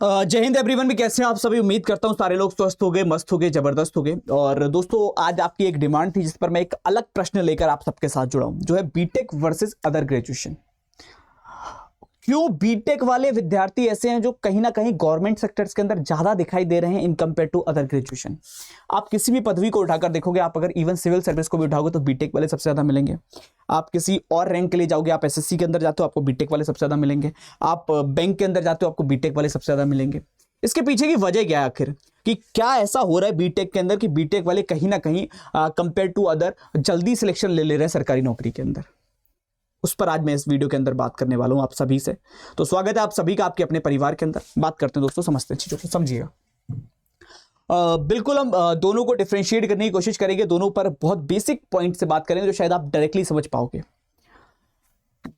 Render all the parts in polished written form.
जय हिंद एवरीवन भी कैसे हैं आप सभी। उम्मीद करता हूं सारे लोग स्वस्थ हो गए, मस्त हो गए, जबरदस्त हो गए। और दोस्तों आज आपकी एक डिमांड थी जिस पर मैं एक अलग प्रश्न लेकर आप सबके साथ जुड़ा हूं, जो है बीटेक वर्सेस अदर ग्रेजुएशन। क्यों बीटेक वाले विद्यार्थी ऐसे हैं जो कहीं ना कहीं गवर्नमेंट सेक्टर्स के अंदर ज्यादा दिखाई दे रहे हैं in compare to other graduation. आप किसी भी पदवी को उठाकर देखोगे, आप अगर इवन सिविल सर्विस को भी उठाओगे तो बीटेक वाले सबसे ज्यादा मिलेंगे। आप किसी और रैंक के लिए जाओगे, आप एसएससी के अंदर जाते हो आपको बीटेक वाले सबसे ज्यादा मिलेंगे। आप बैंक के अंदर जाते हो आपको बीटेक वाले सबसे ज्यादा मिलेंगे। इसके पीछे की वजह क्या है आखिर, कि क्या ऐसा हो रहा है बीटेक के अंदर कि बीटेक वाले कहीं ना कहीं कंपेयर टू अदर जल्दी सिलेक्शन ले ले रहे हैं सरकारी नौकरी के अंदर। उस पर आज मैं इस वीडियो के अंदर बात करने वाला हूं आप सभी से। तो स्वागत है आप सभी का आपके अपने परिवार के अंदर। बात करते हैं दोस्तों, समझते हैं चीजों को, समझिएगा। बिल्कुल हम दोनों को डिफरेंशिएट करने की कोशिश करेंगे, दोनों पर बहुत बेसिक पॉइंट से बात करेंगे जो शायद आप डायरेक्टली समझ पाओगे।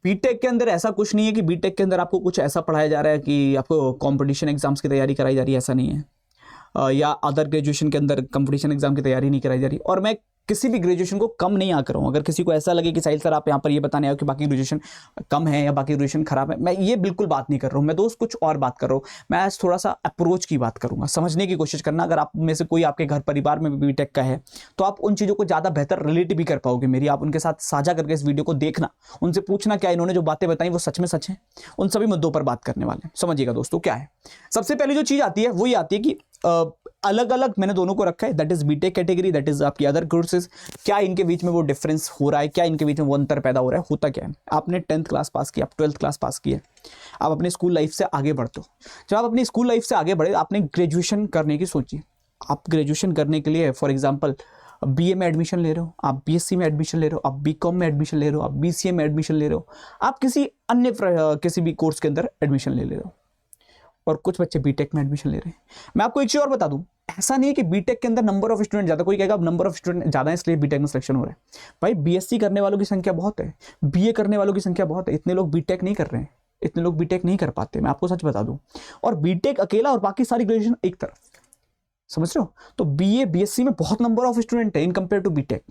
बीटेक के अंदर ऐसा कुछ नहीं है कि बीटेक के अंदर आपको कुछ ऐसा पढ़ाया जा रहा है कि आपको कंपटीशन एग्जाम्स की तैयारी कराई जा रही है, ऐसा नहीं है। या अदर ग्रेजुएशन के अंदर कंपटीशन एग्जाम की तैयारी नहीं कराई जा रही। और मैं किसी भी ग्रेजुएशन को कम नहीं आकर हूं। अगर किसी को ऐसा लगे कि साहिल सर आप यहाँ पर ये बताने आओ कि बाकी ग्रेजुएशन कम है या बाकी ग्रेजुएशन खराब है, मैं ये बिल्कुल बात नहीं कर रहा हूँ। मैं दोस्त कुछ और बात कर रहा हूँ। मैं आज थोड़ा सा अप्रोच की बात करूंगा, समझने की कोशिश करना। अगर आप में से कोई आपके घर परिवार में भी बीटेक का है तो आप उन चीज़ों को ज़्यादा बेहतर रिलेट भी कर पाओगे मेरी। आप उनके साथ साझा करके इस वीडियो को देखना, उनसे पूछना क्या इन्होंने जो बातें बताई वो सच में सच है। उन सभी मुद्दों पर बात करने वाले हैं। समझिएगा दोस्तों क्या है। सबसे पहली जो चीज़ आती है वो ये आती है कि अलग अलग मैंने दोनों को रखा है, that is BTech category, that is आपकी अदर कोर्सेज। क्या इनके बीच में वो डिफरेंस हो रहा है, क्या इनके बीच में वो अंतर पैदा हो रहा है, होता क्या है। आपने 10th क्लास पास की, आप 12th क्लास पास की है, आप अपने स्कूल लाइफ से आगे बढ़ते हो। जब आप अपनी स्कूल लाइफ से आगे बढ़े, आपने ग्रेजुएशन करने की सोची। आप ग्रेजुएशन करने के लिए फॉर एग्जाम्पल बीए में एडमिशन ले रहे हो, आप बीएससी में एडमिशन ले रहे हो, आप बीकॉम में एडमिशन ले रहे हो, आप बीसीए में एडमिशन ले रहे हो, आप किसी अन्य किसी भी कोर्स के अंदर एडमिशन ले रहे हो। और कुछ बच्चे बीटेक में एडमिशन ले रहे हैं। मैं आपको एक चीज और बता दूं, ऐसा नहीं है कि बीटेक के अंदर नंबर ऑफ स्टूडेंट ज्यादा। कोई कहेगा अब नंबर ऑफ स्टूडेंट ज्यादा है इसलिए बीटेक में सिलेक्शन हो रहा है। भाई बीएससी करने वालों की संख्या बहुत है, बीए करने वालों की संख्या बहुत है। इतने लोग बीटेक नहीं कर रहे हैं, इतने लोग बीटेक नहीं कर पाते, मैं आपको सच बता दूं। और बीटेक अकेला और बाकी सारी ग्रेजुएशन एक तरफ, समझ रहे हो। तो बीए बीएससी में बहुत नंबर ऑफ स्टूडेंट है इन कंपेयर टू बीटेक,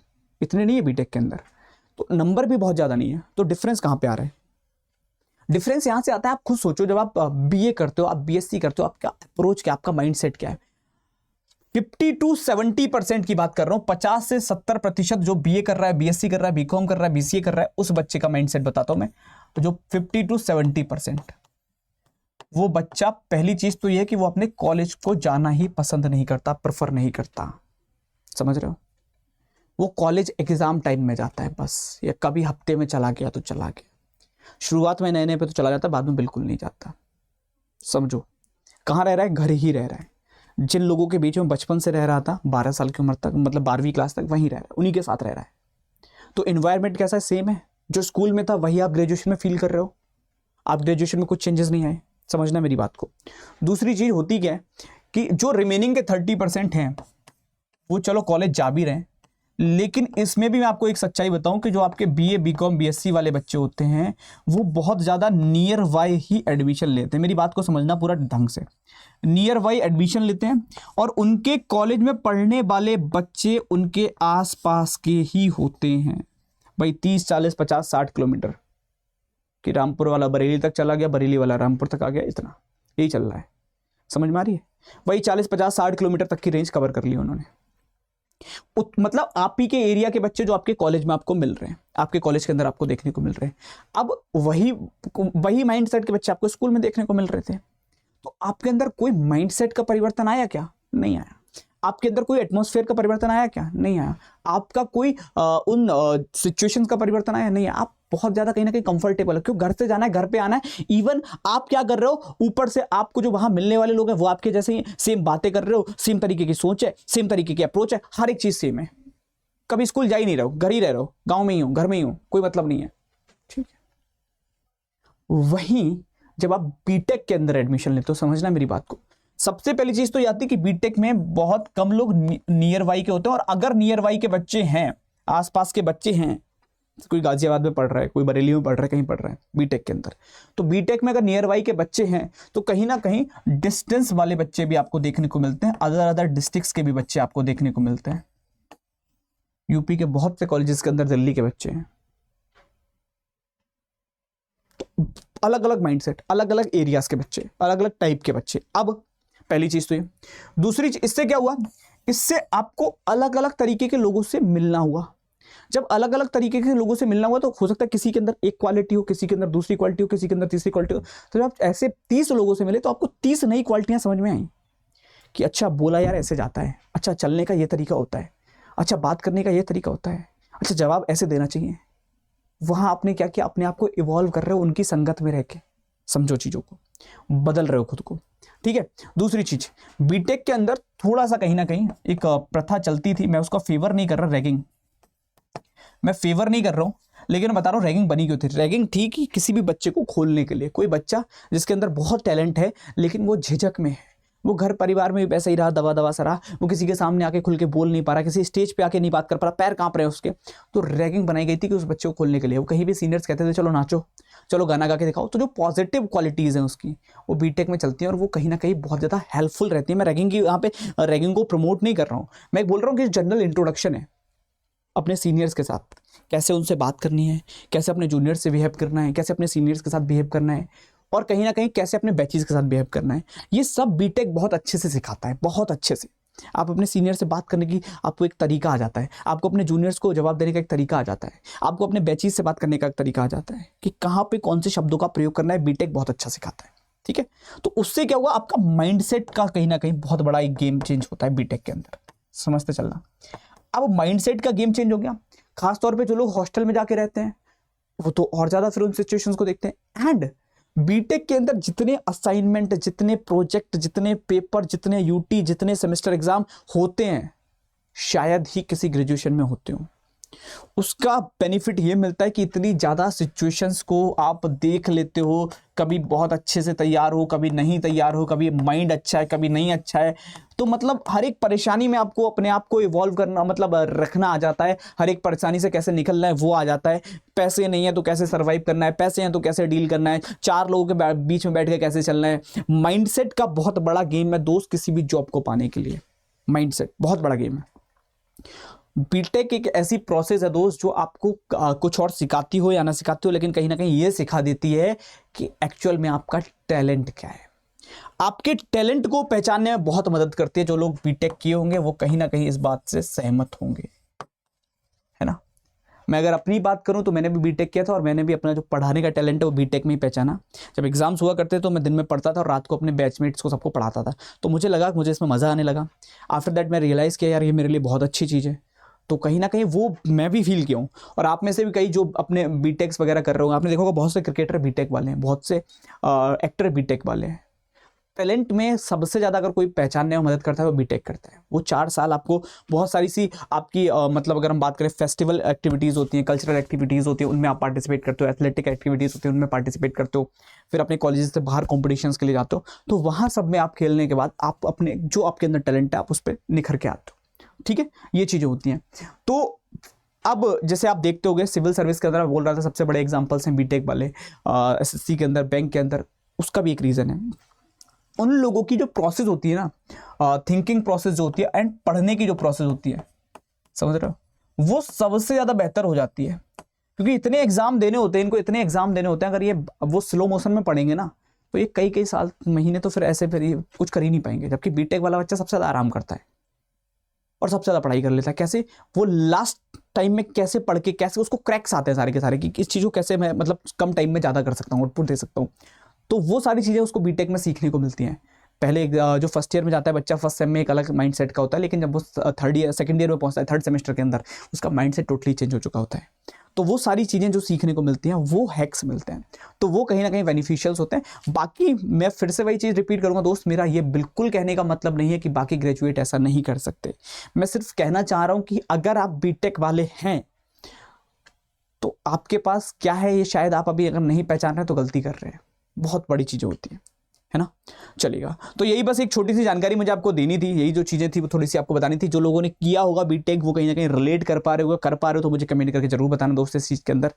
इतने नहीं है बीटेक के अंदर, तो नंबर भी बहुत ज्यादा नहीं है। तो डिफरेंस कहां पे आ रहा है? डिफरेंस यहां से आता है, आप खुद सोचो। जब आप बीए करते हो, आप बीएससी करते हो, आपका अप्रोच क्या, आपका माइंडसेट क्या है। 50 to 70% की बात कर रहा हूं, 50 से 70% जो बीए कर रहा है, बीएससी कर रहा है, बीकॉम कर रहा है, बीसीए कर रहा है, उस बच्चे का माइंडसेट बताता हूं मैं। तो जो 50 to 70%, वो बच्चा पहली चीज तो यह है कि वो अपने कॉलेज को जाना ही पसंद नहीं करता, प्रेफर नहीं करता। समझ रहे हो। वो कॉलेज एग्जाम टाइम में जाता है बस, या कभी हफ्ते में चला गया तो चला गया। शुरुआत में नए नए पे तो चला जाता, बाद में बिल्कुल नहीं जाता। समझो, कहाँ रह रहा है? घर ही रह रहा है। जिन लोगों के बीच में बचपन से रह रहा था, 12 साल की उम्र तक, मतलब 12वीं क्लास तक वहीं रह रहा है, उन्हीं के साथ रह रहा है। तो इन्वायरमेंट कैसा है? सेम है। जो स्कूल में था वही आप ग्रेजुएशन में फील कर रहे हो। आप ग्रेजुएशन में कुछ चेंजेस नहीं आए, समझना मेरी बात को। दूसरी चीज होती क्या है कि जो रिमेनिंग के 30% हैं वो चलो कॉलेज जा भी रहे हैं, लेकिन इसमें भी मैं आपको एक सच्चाई बताऊं कि जो आपके बीए बीकॉम बीएससी वाले बच्चे होते हैं वो बहुत ज़्यादा नियर बाय ही एडमिशन लेते हैं। मेरी बात को समझना पूरा ढंग से। नियर बाय एडमिशन लेते हैं और उनके कॉलेज में पढ़ने वाले बच्चे उनके आसपास के ही होते हैं। भाई 30 40 50 60 किलोमीटर कि रामपुर वाला बरेली तक चला गया, बरेली वाला रामपुर तक आ गया, इतना यही चल रहा है। समझ में आ रही है? वही 40 50 60 किलोमीटर तक की रेंज कवर कर ली उन्होंने। मतलब आप ही के एरिया के बच्चे जो आपके कॉलेज में आपको मिल रहे हैं, आपके कॉलेज के अंदर आपको देखने को मिल रहे हैं। अब वही माइंडसेट के बच्चे आपको स्कूल में देखने को मिल रहे थे। तो आपके अंदर कोई माइंडसेट का परिवर्तन आया क्या? नहीं आया। आपके अंदर कोई एटमॉस्फेयर का परिवर्तन आया क्या? नहीं आया। आपका कोई उन सिचुएशंस का परिवर्तन आया? नहीं आया। आप बहुत ज्यादा कहीं ना कहीं कंफर्टेबल है। क्यों? घर से जाना है, घर पे आना है। इवन आप क्या कर रहे हो, ऊपर से आपको जो वहां मिलने वाले लोग हैं वो आपके जैसे ही सेम बातें कर रहे हो, सेम तरीके की सोच है, सेम तरीके की अप्रोच है, हर एक चीज सेम है। कभी स्कूल जा ही नहीं रहो, घर ही रह रहे हो, गांव में ही हो, घर में ही हो, कोई मतलब नहीं है। ठीक है। वहीं जब आप बीटेक के अंदर एडमिशन लेते हो, समझना मेरी बात को, सबसे पहली चीज तो ये आती है कि बीटेक में बहुत कम लोग नियर बाई के होते हैं। और अगर नियर बाई के बच्चे हैं, आसपास के बच्चे हैं, कोई गाजियाबाद में पढ़ रहा है, कोई बरेली में पढ़ रहा है, कहीं पढ़ रहा है बीटेक के अंदर, तो बीटेक में अगर नियर बाई के बच्चे हैं तो कहीं ना कहीं डिस्टेंस वाले बच्चे भी आपको देखने को मिलते हैं, अदर डिस्ट्रिक्ट्स के भी बच्चे आपको देखने को मिलते हैं। यूपी के बहुत से कॉलेजेस के अंदर दिल्ली के बच्चे हैं। अलग अलग माइंडसेट, अलग अलग एरियाज के बच्चे, अलग अलग टाइप के बच्चे। अब पहली चीज तो ये। दूसरी चीज, इससे क्या हुआ, इससे आपको अलग अलग तरीके के लोगों से मिलना हुआ। जब अलग अलग तरीके के लोगों से मिलना हुआ तो हो सकता है किसी के अंदर एक क्वालिटी हो, किसी के अंदर दूसरी क्वालिटी हो, किसी के अंदर तीसरी क्वालिटी हो। तो जब आप ऐसे 30 लोगों से मिले तो आपको 30 नई क्वालिटियां समझ में आई कि अच्छा बोला यार ऐसे जाता है, अच्छा चलने का ये तरीका होता है, अच्छा बात करने का ये तरीका होता है, अच्छा जवाब ऐसे देना चाहिए। वहां आपने क्या किया, अपने आप को इवॉल्व कर रहे हो उनकी संगत में रह के, समझो चीजों को, बदल रहे हो खुद को, ठीक है। दूसरी चीज, बीटेक के अंदर थोड़ा सा कहीं ना कहीं एक प्रथा चलती थी, मैं उसका फेवर नहीं कर रहा, रैगिंग, मैं फेवर नहीं कर रहा हूं, लेकिन बता रहा हूं रैगिंग बनी क्यों थी। रैगिंग थी कि किसी भी बच्चे को खोलने के लिए, कोई बच्चा जिसके अंदर बहुत टैलेंट है लेकिन वो झिझक में है, वो घर परिवार में भी वैसा ही रहा, दबा दबा सा रहा, वो किसी के सामने आके खुल के बोल नहीं पा रहा, किसी स्टेज पे आके नहीं बात कर पा रहा, पैर कांप रहे हैं उसके, तो रैगिंग बनाई गई थी कि उस बच्चे को खोलने के लिए। वो कहीं भी सीनियर्स कहते थे चलो नाचो, चलो गाना गा के दिखाओ। तो जो पॉजिटिव क्वालिटीज़ हैं उसकी, वो बीटेक में चलती हैं और वो कहीं ना कहीं बहुत ज़्यादा हेल्पफुल रहती है। मैं रैगिंग की यहाँ पे रैगिंग को प्रमोट नहीं कर रहा हूँ, मैं बोल रहा हूँ कि जनरल इंट्रोडक्शन है अपने सीनियर्स के साथ, कैसे उनसे बात करनी है, कैसे अपने जूनियर से बिहेव करना है, कैसे अपने सीनियर्स के साथ बिहेव करना है, और कहीं ना कहीं कैसे अपने बैचेस के साथ बिहेव करना है। ये सब बीटेक बहुत अच्छे से सिखाता है, बहुत अच्छे से। आप अपने सीनियर से बात करने की आपको एक तरीका आ जाता है, आपको अपने जूनियर्स को जवाब देने का एक तरीका आ जाता है, आपको अपने बैचेस से बात करने का एक तरीका आ जाता है कि कहाँ पे कौन से शब्दों का प्रयोग करना है। बीटेक बहुत अच्छा सिखाता है, ठीक है। तो उससे क्या हुआ, आपका माइंडसेट का कहीं ना कहीं बहुत बड़ा एक गेम चेंज होता है बीटेक के अंदर, समझते चलना। अब माइंडसेट का गेम चेंज हो गया, खासतौर पे जो लोग हॉस्टल में जाके रहते हैं वो तो और ज्यादा फिर उन सिचुएशंस को देखते हैं। एंड बीटेक के अंदर जितने असाइनमेंट, जितने प्रोजेक्ट, जितने पेपर, जितने यूटी, जितने सेमेस्टर एग्जाम होते हैं, शायद ही किसी ग्रेजुएशन में होते हो। उसका बेनिफिट ये मिलता है कि इतनी ज़्यादा सिचुएशंस को आप देख लेते हो, कभी बहुत अच्छे से तैयार हो, कभी नहीं तैयार हो, कभी माइंड अच्छा है, कभी नहीं अच्छा है। तो मतलब हर एक परेशानी में आपको अपने आप को इवॉल्व करना, मतलब रखना आ जाता है। हर एक परेशानी से कैसे निकलना है वो आ जाता है। पैसे नहीं है तो कैसे सर्वाइव करना है, पैसे हैं तो कैसे डील करना है, चार लोगों के बीच में बैठ के कैसे चलना है। माइंडसेट का बहुत बड़ा गेम है दोस्त, किसी भी जॉब को पाने के लिए माइंडसेट बहुत बड़ा गेम है। बीटेक एक ऐसी प्रोसेस है दोस्त जो आपको कुछ और सिखाती हो या ना सिखाती हो, लेकिन कहीं ना कहीं ये सिखा देती है कि एक्चुअल में आपका टैलेंट क्या है। आपके टैलेंट को पहचानने में बहुत मदद करती है। जो लोग बीटेक किए होंगे वो कहीं ना कहीं इस बात से सहमत होंगे, है ना। मैं अगर अपनी बात करूं तो मैंने भी बीटेक किया था और मैंने भी अपना जो पढ़ाने का टैलेंट है वो बीटेक में ही पहचाना। जब एग्जाम्स हुआ करते तो मैं दिन में पढ़ता था और रात को अपने बैचमेट्स को सबको पढ़ाता था, तो मुझे लगा मुझे इसमें मज़ा आने लगा। आफ्टर दैट मैं रियलाइज़ किया यार ये मेरे लिए बहुत अच्छी चीज़ है। तो कहीं ना कहीं वो मैं भी फील किया हूँ। और आप में से भी कई जो अपने बीटेक्स वगैरह कर रहे होंगे, आपने देखा होगा बहुत से क्रिकेटर बीटेक वाले हैं, बहुत से एक्टर बीटेक वाले हैं। टैलेंट में सबसे ज़्यादा अगर कोई पहचानने में मदद करता है वो बीटेक करता है। वो 4 साल आपको बहुत सारी सी आपकी मतलब अगर हम बात करें फेस्टिवल एक्टिविटीज़ होती हैं, कल्चरल एक्टिविटीज़ होती हैं, उनमें आप पार्टिसिपेट करते हो, एथलेटिक एक्टिविटीज़ होती हैं उनमें पार्टिसिपेट करते हो, फिर अपने कॉलेज से बाहर कॉम्पिटिशन्स के लिए जाते हो, तो वहाँ सब में आप खेलने के बाद आप अपने जो आपके अंदर टैलेंट है आप उस पर निखर के आते हो, ठीक है। ये चीज़ें होती हैं। तो अब जैसे आप देखते होंगे सिविल सर्विस के अंदर मैं बोल रहा था सबसे बड़े एग्जांपल्स हैं बीटेक वाले, एसएससी के अंदर, बैंक के अंदर। उसका भी एक रीज़न है, उन लोगों की जो प्रोसेस होती है ना, थिंकिंग प्रोसेस जो होती है एंड पढ़ने की जो प्रोसेस होती है, समझ रहे हो, वो सबसे ज़्यादा बेहतर हो जाती है। क्योंकि इतने एग्जाम देने होते हैं इनको, इतने एग्जाम देने होते हैं, अगर ये वो स्लो मोशन में पढ़ेंगे ना तो ये कई कई साल, महीने तो फिर ऐसे फिर ये कुछ कर ही नहीं पाएंगे। जबकि बीटेक वाला बच्चा सबसे ज़्यादा आराम करता है और सबसे ज़्यादा पढ़ाई कर लेता है। कैसे, वो लास्ट टाइम में कैसे पढ़ के कैसे उसको क्रैक्स आते हैं सारे के सारे, कि इस चीज़ को कैसे मैं मतलब कम टाइम में ज़्यादा कर सकता हूँ, आउटपुट दे सकता हूँ। तो वो सारी चीज़ें उसको बीटेक में सीखने को मिलती हैं। पहले जो फर्स्ट ईयर में जाता है बच्चा, फर्स्ट सेम में एक अलग माइंडसेट का होता है, लेकिन जब वो सेकंड ईयर में पहुंचता है, थर्ड सेमेस्टर के अंदर, उसका माइंडसेट टोटली चेंज हो चुका होता है। तो वो सारी चीज़ें जो सीखने को मिलती हैं वो हैक्स मिलते हैं, तो वो कहीं ना कहीं बेनिफिशियल्स होते हैं। बाकी मैं फिर से वही चीज़ रिपीट करूंगा दोस्त, मेरा ये बिल्कुल कहने का मतलब नहीं है कि बाकी ग्रेजुएट ऐसा नहीं कर सकते। मैं सिर्फ कहना चाह रहा हूँ कि अगर आप बीटेक वाले हैं तो आपके पास क्या है ये शायद आप अभी अगर नहीं पहचान रहे तो गलती कर रहे हैं। बहुत बड़ी चीज़ें होती हैं, है ना। चलेगा, तो यही बस एक छोटी सी जानकारी मुझे आपको देनी थी, यही जो चीज़ें थी वो थोड़ी सी आपको बतानी थी। जो लोगों ने किया होगा बीटेक वो कहीं ना कहीं रिलेट कर पा रहे हो तो मुझे कमेंट करके जरूर बताना दोस्त इस चीज़ के अंदर।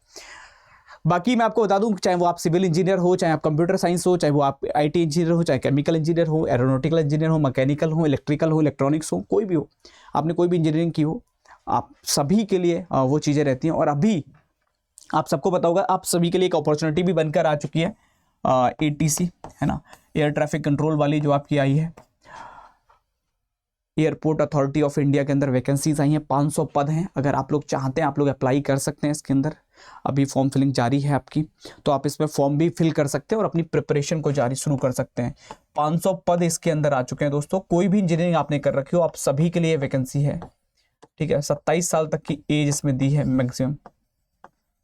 बाकी मैं आपको बता दूं, चाहे वो आप सिविल इंजीनियर हो, चाहे आप कंप्यूटर साइंस हो, चाहे वो आप आईटी इंजीनियर हो, चाहे केमिकल इंजीनियर हो, एरोनॉटिकल इंजीनियर हो, मैकेनिकल हो, इलेक्ट्रिकल हो, इलेक्ट्रॉनिक्स हो, कोई भी हो, आपने कोई भी इंजीनियरिंग की हो, आप सभी के लिए वो चीज़ें रहती हैं। और अभी आप सबको पता होगा आप सभी के लिए एक अपॉर्चुनिटी भी बनकर आ चुकी है। ATC है ना, एयर ट्रैफिक कंट्रोल वाली जो आपकी आई है, एयरपोर्ट अथॉरिटी ऑफ इंडिया के अंदर वैकेंसीज आई हैं, 500 पद हैं। अगर आप लोग चाहते हैं आप लोग अप्लाई कर सकते हैं इसके अंदर, अभी फॉर्म फिलिंग जारी है आपकी, तो आप इसमें फॉर्म भी फिल कर सकते हैं और अपनी प्रिपरेशन को जारी शुरू कर सकते हैं। 500 पद इसके अंदर आ चुके हैं दोस्तों। कोई भी इंजीनियरिंग आपने कर रखी हो, आप सभी के लिए वैकेंसी है, ठीक है। 27 साल तक की एज इसमें दी है मैक्सिमम,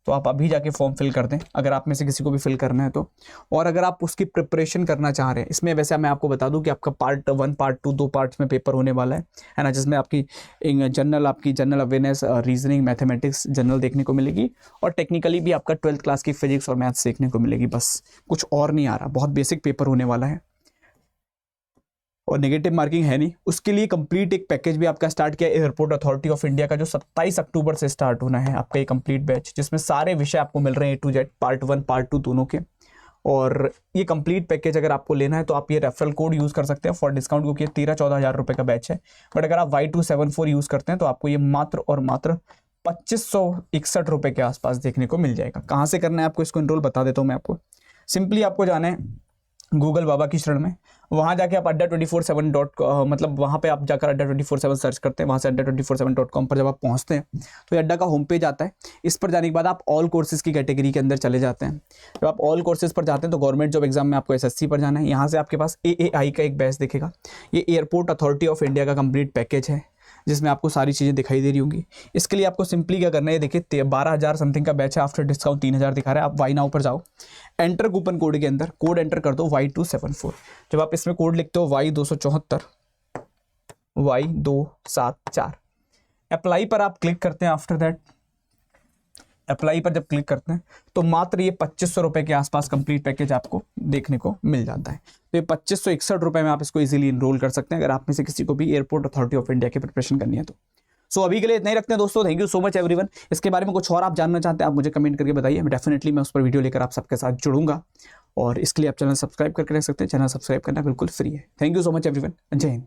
तो आप अभी जाके फॉर्म फिल कर दें अगर आप में से किसी को भी फिल करना है तो। और अगर आप उसकी प्रिपरेशन करना चाह रहे हैं, इसमें वैसे मैं आपको बता दूं कि आपका पार्ट 1 पार्ट 2 2 पार्ट्स में पेपर होने वाला है ना, जिसमें आपकी general awareness, reasoning, mathematics general देखने को मिलेगी, और टेक्निकली भी आपका 12th क्लास की फिजिक्स और मैथ्स देखने को मिलेगी, बस कुछ और नहीं आ रहा। बहुत बेसिक पेपर होने वाला है और नेगेटिव मार्किंग है नहीं। उसके लिए कंप्लीट एक पैकेज भी आपका स्टार्ट किया एयरपोर्ट अथॉरिटी ऑफ इंडिया का, जो 27 अक्टूबर से स्टार्ट होना है आपका ये कंप्लीट बैच, जिसमें सारे विषय आपको मिल रहे हैं A to Z, part 1 part 2 दोनों के। और ये कंप्लीट पैकेज अगर आपको लेना है तो आप ये रेफरल कोड यूज़ कर सकते हैं फॉर डिस्काउंट, क्योंकि 13-14 हज़ार रुपये का बैच है। बट अगर आप Y274 यूज़ करते हैं तो आपको ये मात्र और मात्र 2561 रुपये के आसपास देखने को मिल जाएगा। कहाँ से करना है आपको इसको एनरोल बता देता हूँ मैं आपको। सिंपली आपको जाना है गूगल बाबा की शरण में, वहाँ जाके आप adda247 मतलब वहाँ पे आप जाकर adda247 सर्च करते हैं, वहाँ से adda247.com पर जब आप पहुँचते हैं तो ये अड्डा का होम पेज आता है। इस पर जाने के बाद आप ऑल कोर्सेज की कैटेगरी के अंदर चले जाते हैं। जब आप ऑल कोर्सेज पर जाते हैं तो गवर्नमेंट जॉब एग्जाम में आपको SSC पर जाना है। यहाँ से आपके पास AAI का एक बैच दिखेगा, ये एयरपोर्ट अथॉरिटी ऑफ इंडिया का कंप्लीट पैकेज है, जिसमें आपको सारी चीज़ें दिखाई दे रही होंगी। इसके लिए आपको सिंपली क्या करना है, देखिए 12,000 समथिंग का बैच है, आफ्टर डिस्काउंट 3,000 दिखा रहा है। आप वाई नाउ पर जाओ, एंटर कूपन कोड के अंदर कोड एंटर कर दो Y274। जब आप इसमें कोड लिखते हो Y274 Y274, अप्लाई पर आप क्लिक करते हैं। आफ्टर दैट अप्लाई पर जब क्लिक करते हैं तो मात्र ये 2500 रुपये के आसपास कंप्लीट पैकेज आपको देखने को मिल जाता है। तो ये 2561 रुपये में आप इसको इजीली इनरोल कर सकते हैं अगर आप में से किसी को भी एयरपोर्ट अथॉरिटी ऑफ इंडिया की प्रिपरेशन करनी है तो। सो अभी के लिए इतना ही रखते हैं दोस्तों। Thank you so much everyone. इसके बारे में कुछ और आप जानना चाहते हैं आप मुझे कमेंट करके बताइए, मैं डेफिनेटली मैं उस पर वीडियो लेकर आप सबके साथ जुड़ूंगा। और इसके लिए आप चैनल सब्सक्राइब करके रख सकते हैं, चैनल सब्सक्राइब करना बिल्कुल फ्री है। Thank you so much everyone, जय हिंद।